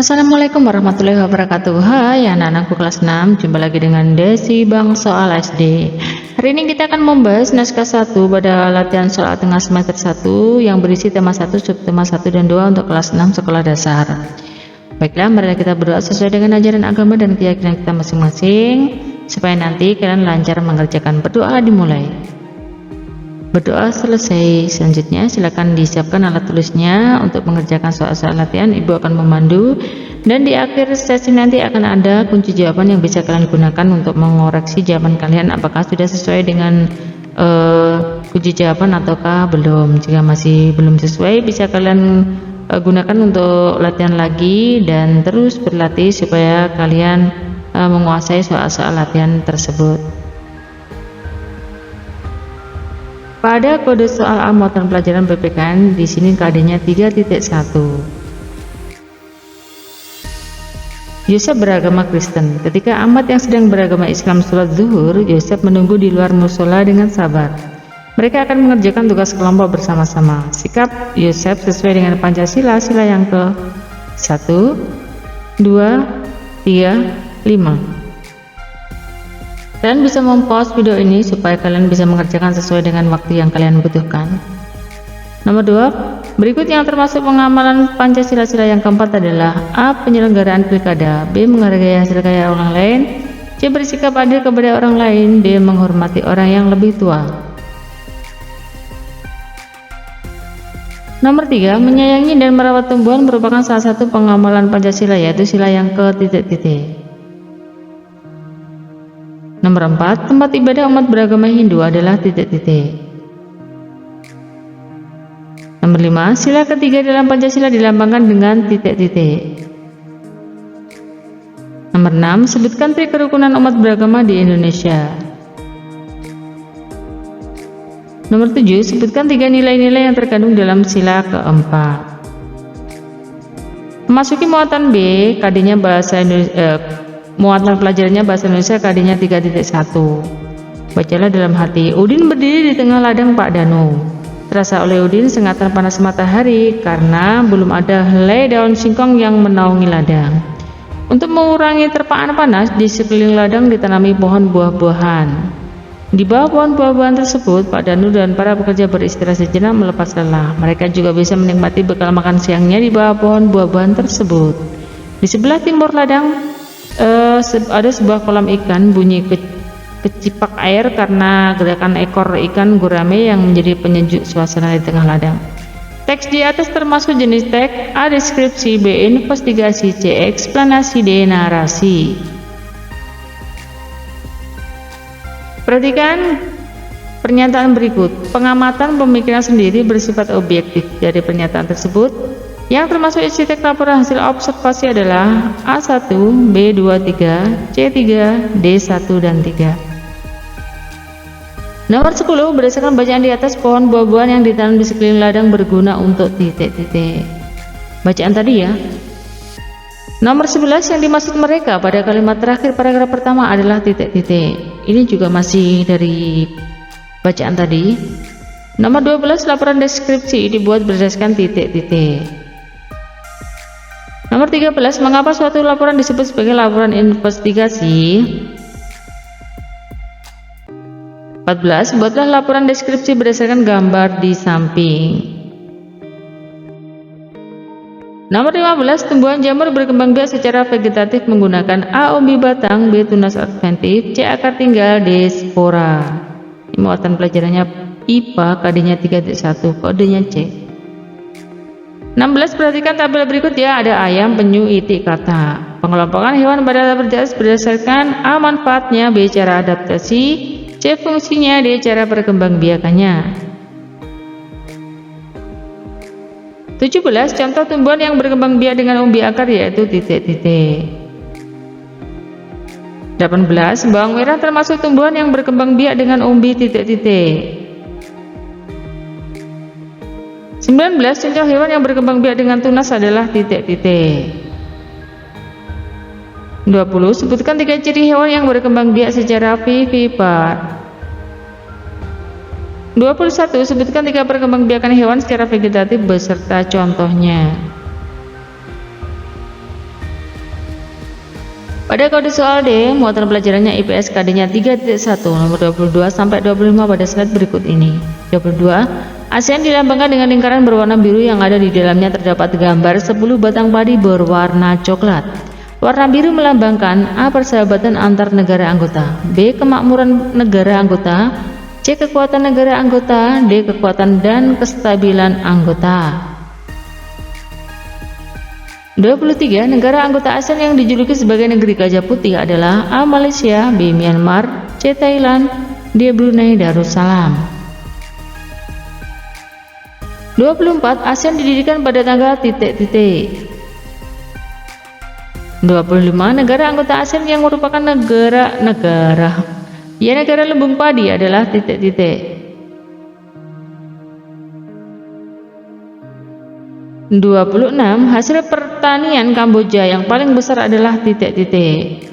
Assalamualaikum warahmatullahi wabarakatuh. Hai anak-anakku kelas 6, jumpa lagi dengan Desi Bang Soal SD. Hari ini kita akan membahas naskah 1 pada latihan soal tengah semester 1 yang berisi tema 1, subtema 1 dan 2 untuk kelas 6 sekolah dasar. Baiklah, mari kita berdoa sesuai dengan ajaran agama dan keyakinan kita masing-masing, supaya nanti kalian lancar mengerjakan. Berdoa dimulai. Berdoa selesai, selanjutnya silakan disiapkan alat tulisnya untuk mengerjakan soal-soal latihan. Ibu akan memandu, dan di akhir sesi nanti akan ada kunci jawaban yang bisa kalian gunakan untuk mengoreksi jawaban kalian apakah sudah sesuai dengan kunci jawaban ataukah belum. Jika masih belum sesuai, bisa kalian gunakan untuk latihan lagi dan terus berlatih supaya kalian menguasai soal-soal latihan tersebut. Pada kode soal muatan pelajaran PPKN di sini KD-nya 3.1. Yosef beragama Kristen. Ketika Ahmad yang sedang beragama Islam sholat zuhur, Yosef menunggu di luar musola dengan sabar. Mereka akan mengerjakan tugas kelompok bersama-sama. Sikap Yosef sesuai dengan Pancasila, sila yang ke 1, 2, 3, 5. Kalian bisa mempost video ini supaya kalian bisa mengerjakan sesuai dengan waktu yang kalian butuhkan. Nomor 2, berikut yang termasuk pengamalan Pancasila sila yang keempat adalah A. Penyelenggaraan pilkada, B. Menghargai hasil karya orang lain, C. Bersikap adil kepada orang lain, D. Menghormati orang yang lebih tua. Nomor 3, menyayangi dan merawat tumbuhan merupakan salah satu pengamalan Pancasila, yaitu sila yang ke titik-titik. Nomor 4, tempat ibadah umat beragama Hindu adalah titik-titik. Nomor 5, sila ketiga dalam Pancasila dilambangkan dengan titik-titik. Nomor 6, sebutkan trik kerukunan umat beragama di Indonesia. Nomor 7, sebutkan 3 nilai-nilai yang terkandung dalam sila keempat. Memasuki muatan B, KD-nya bahasa Indonesia. Muatan pelajarannya bahasa Indonesia, KD-nya 3.1. Bacalah dalam hati. Udin berdiri di tengah ladang Pak Danu. Terasa oleh Udin sengatan panas matahari karena belum ada helai daun singkong yang menaungi ladang. Untuk mengurangi terpaan panas, di sekeliling ladang ditanami pohon buah-buahan. Di bawah pohon buah-buahan tersebut, Pak Danu dan para pekerja beristirahat sejenak melepas lelah. Mereka juga bisa menikmati bekal makan siangnya di bawah pohon buah-buahan tersebut. Di sebelah timur ladang ada sebuah kolam ikan. Bunyi kecipak air karena gerakan ekor ikan gurame yang menjadi penyejuk suasana di tengah ladang. Teks di atas termasuk jenis teks: A. Deskripsi, B. Investigasi, C. Eksplanasi, D. Narasi. Perhatikan pernyataan berikut. Pengamatan pemikiran sendiri bersifat objektif. Dari pernyataan tersebut, yang termasuk isi teks laporan hasil observasi adalah A1, B2, 3, C3, D1 dan 3. Nomor 10, berdasarkan bacaan di atas, pohon buah-buahan yang ditanam di sekeliling ladang berguna untuk titik-titik. Bacaan tadi ya. Nomor 11, yang dimaksud mereka pada kalimat terakhir paragraf pertama adalah titik-titik. Ini juga masih dari bacaan tadi. Nomor 12, laporan deskripsi dibuat berdasarkan titik-titik. Nomor 13, mengapa suatu laporan disebut sebagai laporan investigasi? 14, buatlah laporan deskripsi berdasarkan gambar di samping. Nomor 15, tumbuhan jamur berkembang biak secara vegetatif menggunakan A. Umbi batang, B. Tunas adventif, C. Akar tinggal, D. Spora. Ini muatan pelajarannya IPA, KD-nya 3.1, kodenya C. 16, perhatikan tabel berikut ya. Ada ayam, penyu, itik, kata. Pengelompokan hewan pada tabel berdasarkan A. Manfaatnya, B. Cara adaptasi, C. Fungsinya, D. Cara perkembangbiakannya. 17, contoh tumbuhan yang berkembang biak dengan umbi akar yaitu titik-titik. 18, bawang merah termasuk tumbuhan yang berkembang biak dengan umbi titik-titik. 19, contoh hewan yang berkembang biak dengan tunas adalah titik-titik. 20, sebutkan 3 ciri hewan yang berkembang biak secara vivipar. 21, sebutkan 3 perkembangbiakan hewan secara vegetatif beserta contohnya. Pada kode soal D, muatan pelajarannya IPS KD-nya 3.1 nomor 22 sampai 25 pada slide berikut ini. 22. ASEAN dilambangkan dengan lingkaran berwarna biru yang ada di dalamnya terdapat gambar 10 batang padi berwarna coklat. Warna biru melambangkan A. Persahabatan antar negara anggota, B. Kemakmuran negara anggota, C. Kekuatan negara anggota, D. Kekuatan dan kestabilan anggota. 23. Negara anggota ASEAN yang dijuluki sebagai negeri gajah putih adalah A. Malaysia, B. Myanmar, C. Thailand, D. Brunei Darussalam. 24. ASEAN didirikan pada tanggal titik-titik. 25. Negara anggota ASEAN yang merupakan negara lumbung padi adalah titik-titik. 26. Hasil pertanian Kamboja yang paling besar adalah titik-titik.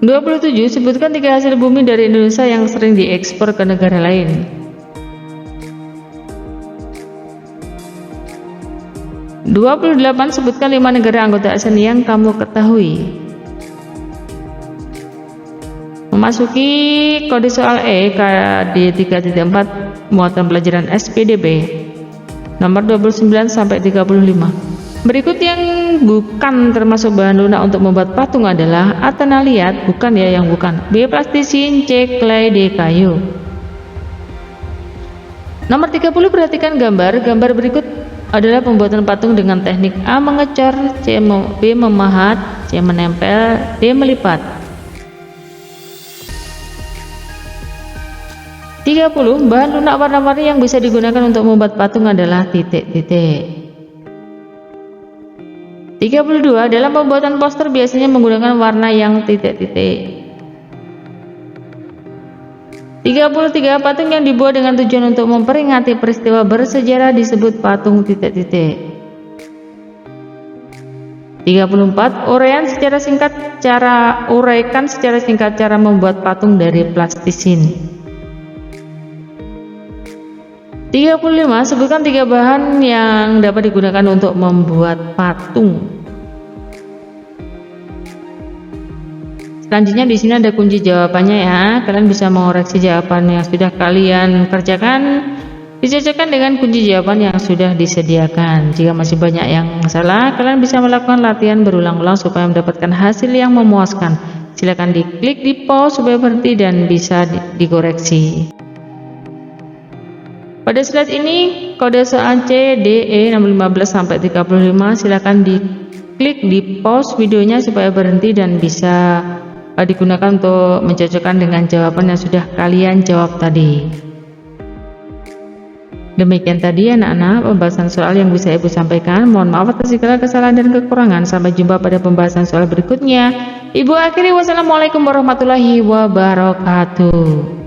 27. Sebutkan 3 hasil bumi dari Indonesia yang sering diekspor ke negara lain. 28. Sebutkan 5 negara anggota ASEAN yang kamu ketahui. Memasuki kode soal E KD 3.4 muatan pelajaran SPDB nomor 29 sampai 35. Berikut yang bukan termasuk bahan lunak untuk membuat patung adalah A. Tanah liat, bukan ya yang bukan, B. Plastisin, C. Clay, D. Kayu. Nomor 30. Perhatikan gambar berikut adalah pembuatan patung dengan teknik A. Mengecor, B. Memahat, C. Menempel, D. Melipat. 30. Bahan lunak warna-warni yang bisa digunakan untuk membuat patung adalah titik-titik. 32. Dalam pembuatan poster biasanya menggunakan warna yang titik-titik. 33. Patung yang dibuat dengan tujuan untuk memperingati peristiwa bersejarah disebut patung titik-titik. 34. Uraikan secara singkat cara membuat patung dari plastisin. 35. Sebutkan 3 bahan yang dapat digunakan untuk membuat patung. Selanjutnya di sini ada kunci jawabannya ya. Kalian bisa mengoreksi jawaban yang sudah kalian kerjakan, dicocokkan dengan kunci jawaban yang sudah disediakan. Jika masih banyak yang salah, kalian bisa melakukan latihan berulang-ulang supaya mendapatkan hasil yang memuaskan. Silakan diklik di pause supaya berhenti dan bisa dikoreksi. Pada slide ini kode soal C, D, E nomor 15 sampai 35. Silakan diklik di pause videonya supaya berhenti dan bisa digunakan untuk mencocokkan dengan jawaban yang sudah kalian jawab tadi. Demikian tadi anak-anak pembahasan soal yang bisa Ibu sampaikan. Mohon maaf atas segala kesalahan dan kekurangan. Sampai jumpa pada pembahasan soal berikutnya. Ibu akhiri, wassalamualaikum warahmatullahi wabarakatuh.